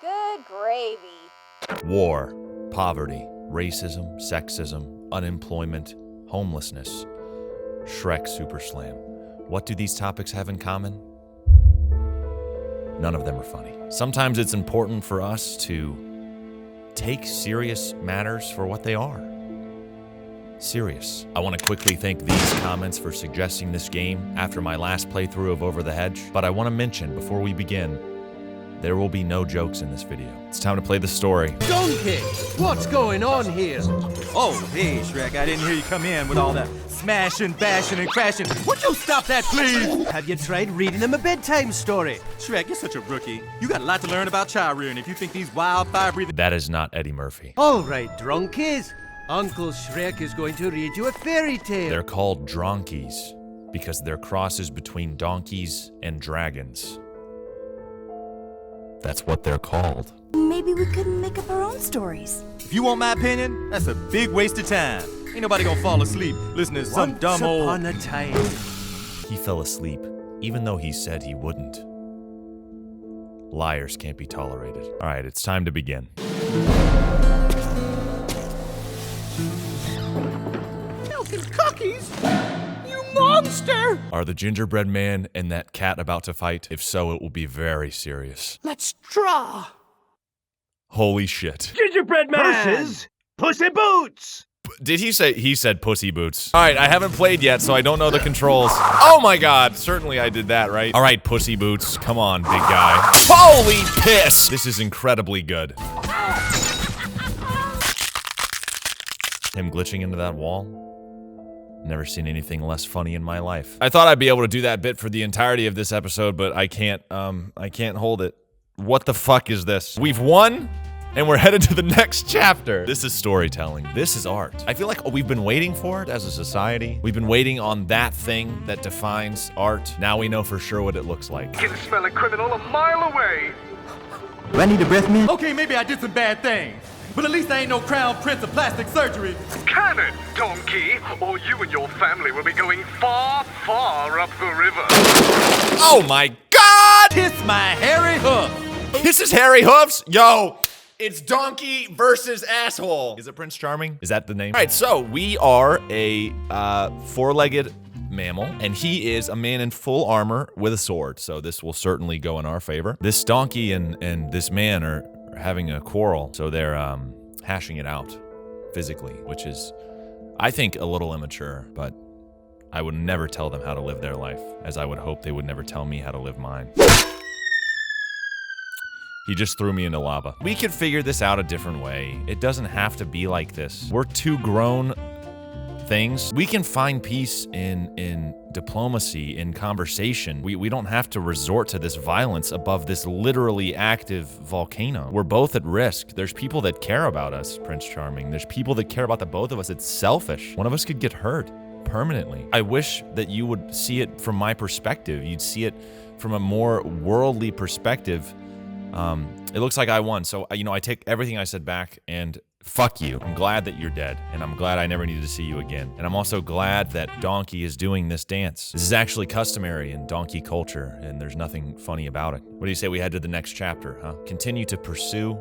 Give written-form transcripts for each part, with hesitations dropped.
Good gravy. War, poverty, racism, sexism, unemployment, homelessness. Shrek Super Slam. What do these topics have in common? None of them are funny. Sometimes it's important for us to take serious matters for what they are. Serious. I want to quickly thank these comments for suggesting this game after my last playthrough of Over the Hedge, but I want to mention before we begin, there will be no jokes in this video. It's time to play the story. Donkey, what's going on here? Oh, hey, Shrek, I didn't hear you come in with all that smashing, bashing, and crashing. Would you stop that, please? Have you tried reading them a bedtime story? Shrek, you're such a rookie. You got a lot to learn about child rearing if you think these wild fire-breathing... That is not Eddie Murphy. All right, drunkies. Uncle Shrek is going to read you a fairy tale. They're called dronkies because they're crosses between donkeys and dragons. That's what they're called. Maybe we could make up our own stories. If you want my opinion, that's a big waste of time. Ain't nobody gonna fall asleep listening to some dumb old... Once upon a time. He fell asleep, even though he said he wouldn't. Liars can't be tolerated. All right, it's time to begin. Milk and cookies? You monster! Are the gingerbread man and that cat about to fight? If so, it will be very serious. Let's draw. Holy shit. Gingerbread man! Versus Pussy Boots! Did he say, he said pussy boots? All right, I haven't played yet, so I don't know the controls. Oh my God, certainly I did that, right? All right, pussy boots, come on, big guy. Holy piss! This is incredibly good. Him glitching into that wall? Never seen anything less funny in my life. I thought I'd be able to do that bit for the entirety of this episode, but I can't hold it. What the fuck is this? We've won? And we're headed to the next chapter. This is storytelling. This is art. I feel like we've been waiting for it as a society. We've been waiting on that thing that defines art. Now we know for sure what it looks like. Can smell a criminal a mile away. Do I need a breath mint? Okay, maybe I did some bad things, but at least I ain't no crown prince of plastic surgery. Cannon, donkey, or you and your family will be going far, far up the river. Oh my God! Kiss my hairy hoof. This is Hairy Hoofs? Yo, it's donkey versus asshole. Is it Prince Charming? Is that the name? All right, so we are a four-legged mammal, and he is a man in full armor with a sword, so this will certainly go in our favor. This donkey and this man are having a quarrel, so they're hashing it out physically, which is, I think, a little immature, but I would never tell them how to live their life, as I would hope they would never tell me how to live mine. He just threw me into lava. We could figure this out a different way. It doesn't have to be like this. We're two grown things. We can find peace in diplomacy, in conversation. We don't have to resort to this violence above this literally active volcano. We're both at risk. There's people that care about us, Prince Charming. There's people that care about the both of us. It's selfish. One of us could get hurt permanently. I wish that you would see it from my perspective. You'd see it from a more worldly perspective. It looks like I won, so, you know, I take everything I said back, and fuck you. I'm glad that you're dead, and I'm glad I never need to see you again. And I'm also glad that Donkey is doing this dance. This is actually customary in donkey culture, and there's nothing funny about it. What do you say we head to the next chapter, huh? Continue to pursue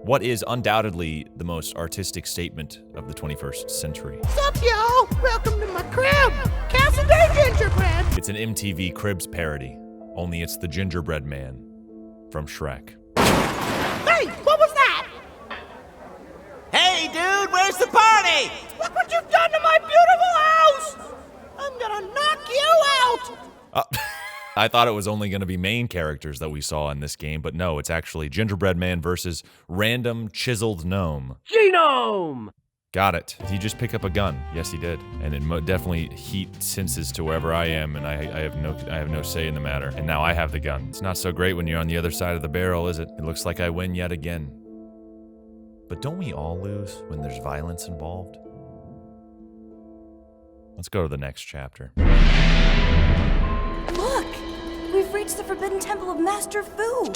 what is undoubtedly the most artistic statement of the 21st century. What's up, y'all? Welcome to my crib. Castle Day Gingerbread. It's an MTV Cribs parody, only it's the Gingerbread Man from Shrek. Hey, what was that? Hey, dude, where's the party? Look what you've done to my beautiful house. I'm gonna knock you out. I thought it was only going to be main characters that we saw in this game, but no, it's actually Gingerbread Man versus random chiseled gnome. Gnome. Got it. Did he just pick up a gun? Yes, he did. And it definitely heat senses to wherever I am, and I have no say in the matter. And now I have the gun. It's not so great when you're on the other side of the barrel, is it? It looks like I win yet again. But don't we all lose when there's violence involved? Let's go to the next chapter. Look! We've reached the Forbidden Temple of Master Fu!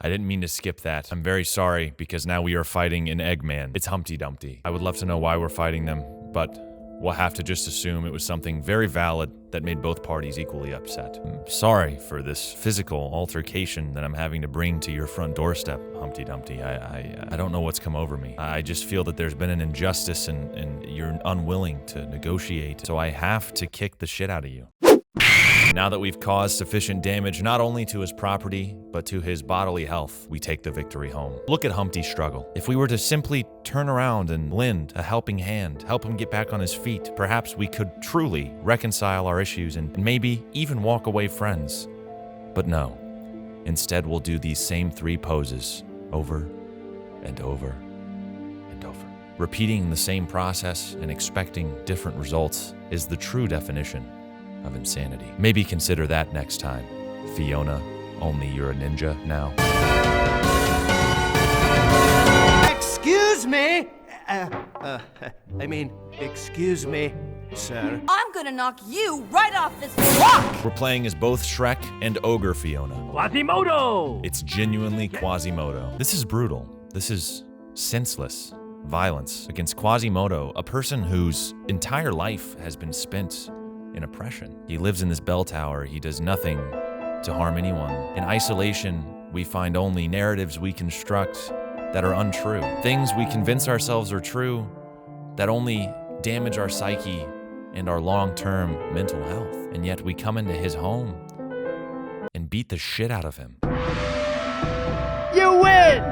I didn't mean to skip that. I'm very sorry, because now we are fighting an Eggman. It's Humpty Dumpty. I would love to know why we're fighting them, but We'll have to just assume it was something very valid that made both parties equally upset. I'm sorry for this physical altercation that I'm having to bring to your front doorstep, Humpty Dumpty. I don't know what's come over me. I just feel that there's been an injustice and you're unwilling to negotiate, so I have to kick the shit out of you. Now that we've caused sufficient damage not only to his property, but to his bodily health, we take the victory home. Look at Humpty's struggle. If we were to simply turn around and lend a helping hand, help him get back on his feet, perhaps we could truly reconcile our issues and maybe even walk away friends. But no. Instead, we'll do these same 3 poses over and over and over. Repeating the same process and expecting different results is the true definition of insanity. Maybe consider that next time. Fiona, only you're a ninja now. Excuse me? Excuse me, sir. I'm gonna knock you right off this rock! We're playing as both Shrek and Ogre Fiona. Quasimodo! It's genuinely Quasimodo. This is brutal. This is senseless violence against Quasimodo, a person whose entire life has been spent in oppression. He lives in this bell tower. He does nothing to harm anyone. In isolation, we find only narratives we construct that are untrue. Things we convince ourselves are true that only damage our psyche and our long-term mental health. And yet we come into his home and beat the shit out of him. You win!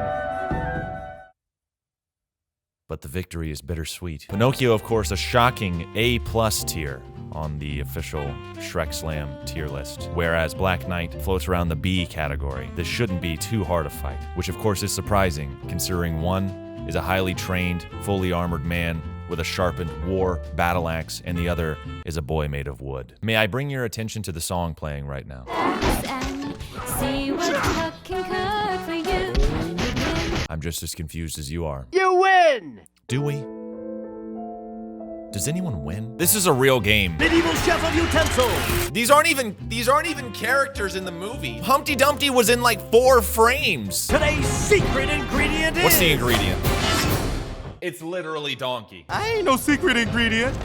But the victory is bittersweet. Pinocchio, of course, a shocking A+ tier on the official Shrek Slam tier list, whereas Black Knight floats around the B category. This shouldn't be too hard a fight, which of course is surprising, considering one is a highly trained, fully armored man with a sharpened war battle axe, and the other is a boy made of wood. May I bring your attention to the song playing right now? See what luck can cut for you. I'm just as confused as you are. You win! Do we? Does anyone win? This is a real game. Medieval chef of utensils! These aren't even characters in the movie. Humpty Dumpty was in like 4 frames. Today's secret ingredient is... What's the ingredient? It's literally donkey. I ain't no secret ingredient.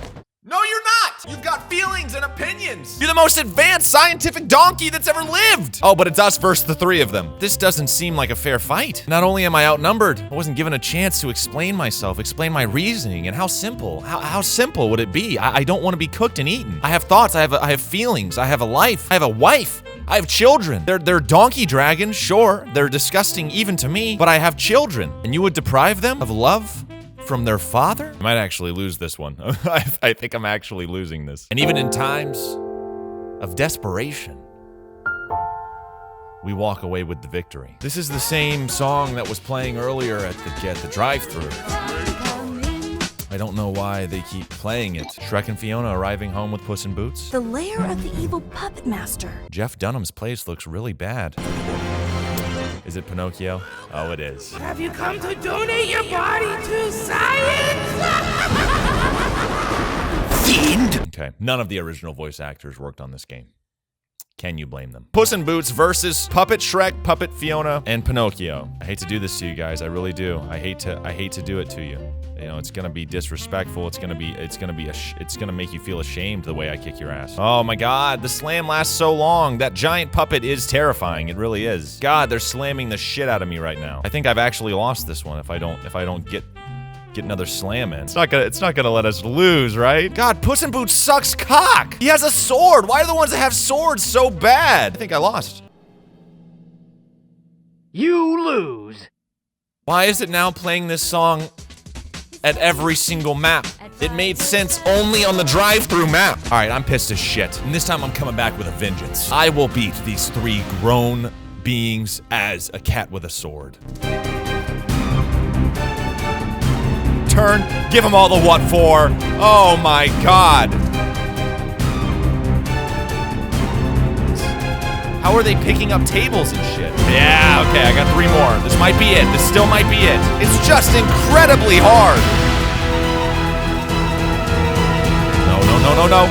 No, you're not! You've got feelings and opinions. You're the most advanced scientific donkey that's ever lived. Oh, but it's us versus the 3 of them. This doesn't seem like a fair fight. Not only am I outnumbered, I wasn't given a chance to explain myself, explain my reasoning, and how simple would it be? I don't want to be cooked and eaten. I have thoughts, I have feelings, I have a life, I have a wife, I have children. They're donkey dragons, sure. They're disgusting even to me, but I have children. And you would deprive them of love? From their father? I might actually lose this one. I think I'm actually losing this. And even in times of desperation, we walk away with the victory. This is the same song that was playing earlier at the drive-thru. I don't know why they keep playing it. Shrek and Fiona arriving home with Puss in Boots. The lair of the evil puppet master. Jeff Dunham's place looks really bad. Is it Pinocchio? Oh, it is. Have you come to donate your body to science? Fiend! Okay, none of the original voice actors worked on this game. Can you blame them? Puss in Boots versus Puppet Shrek, Puppet Fiona, and Pinocchio. I hate to do this to you guys. I really do. I hate to do it to you. You know, it's gonna be disrespectful. It's gonna make you feel ashamed the way I kick your ass. Oh my God, the slam lasts so long. That giant puppet is terrifying. It really is. God, they're slamming the shit out of me right now. I think I've actually lost this one if I don't get another slam in. It's not gonna let us lose, right? God, Puss in Boots sucks cock. He has a sword. Why are the ones that have swords so bad? I think I lost. You lose. Why is it now playing this song at every single map? It made sense only on the drive-thru map. All right, I'm pissed as shit. And this time I'm coming back with a vengeance. I will beat these 3 grown beings as a cat with a sword. Turn, give them all the what for. Oh my God. How are they picking up tables and shit? Yeah, okay, I got 3 more. This might be it. This still might be it. It's just incredibly hard. No.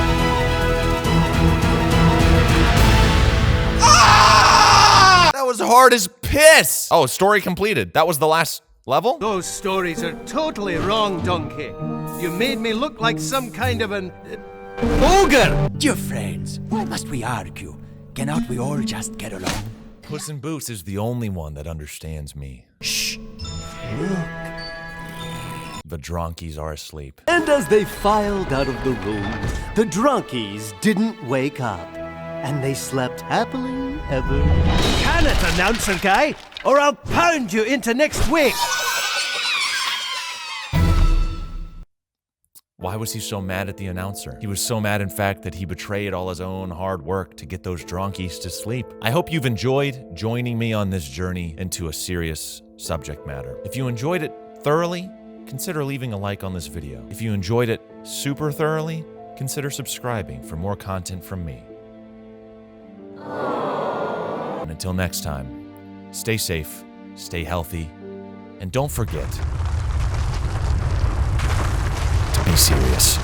Ah! That was hard as piss. Oh, story completed. That was the last level? Those stories are totally wrong, Donkey. You made me look like some kind of an ogre! Dear friends, why must we argue? Cannot we all just get along? Puss in Boots is the only one that understands me. Shh! Look! The dronkies are asleep. And as they filed out of the room, the drunkies didn't wake up. And they slept happily ever. Can it, announcer guy? Or I'll pound you into next week! Why was he so mad at the announcer? He was so mad, in fact, that he betrayed all his own hard work to get those dronkies to sleep. I hope you've enjoyed joining me on this journey into a serious subject matter. If you enjoyed it thoroughly, consider leaving a like on this video. If you enjoyed it super thoroughly, consider subscribing for more content from me. And until next time, stay safe, stay healthy, and don't forget to be serious.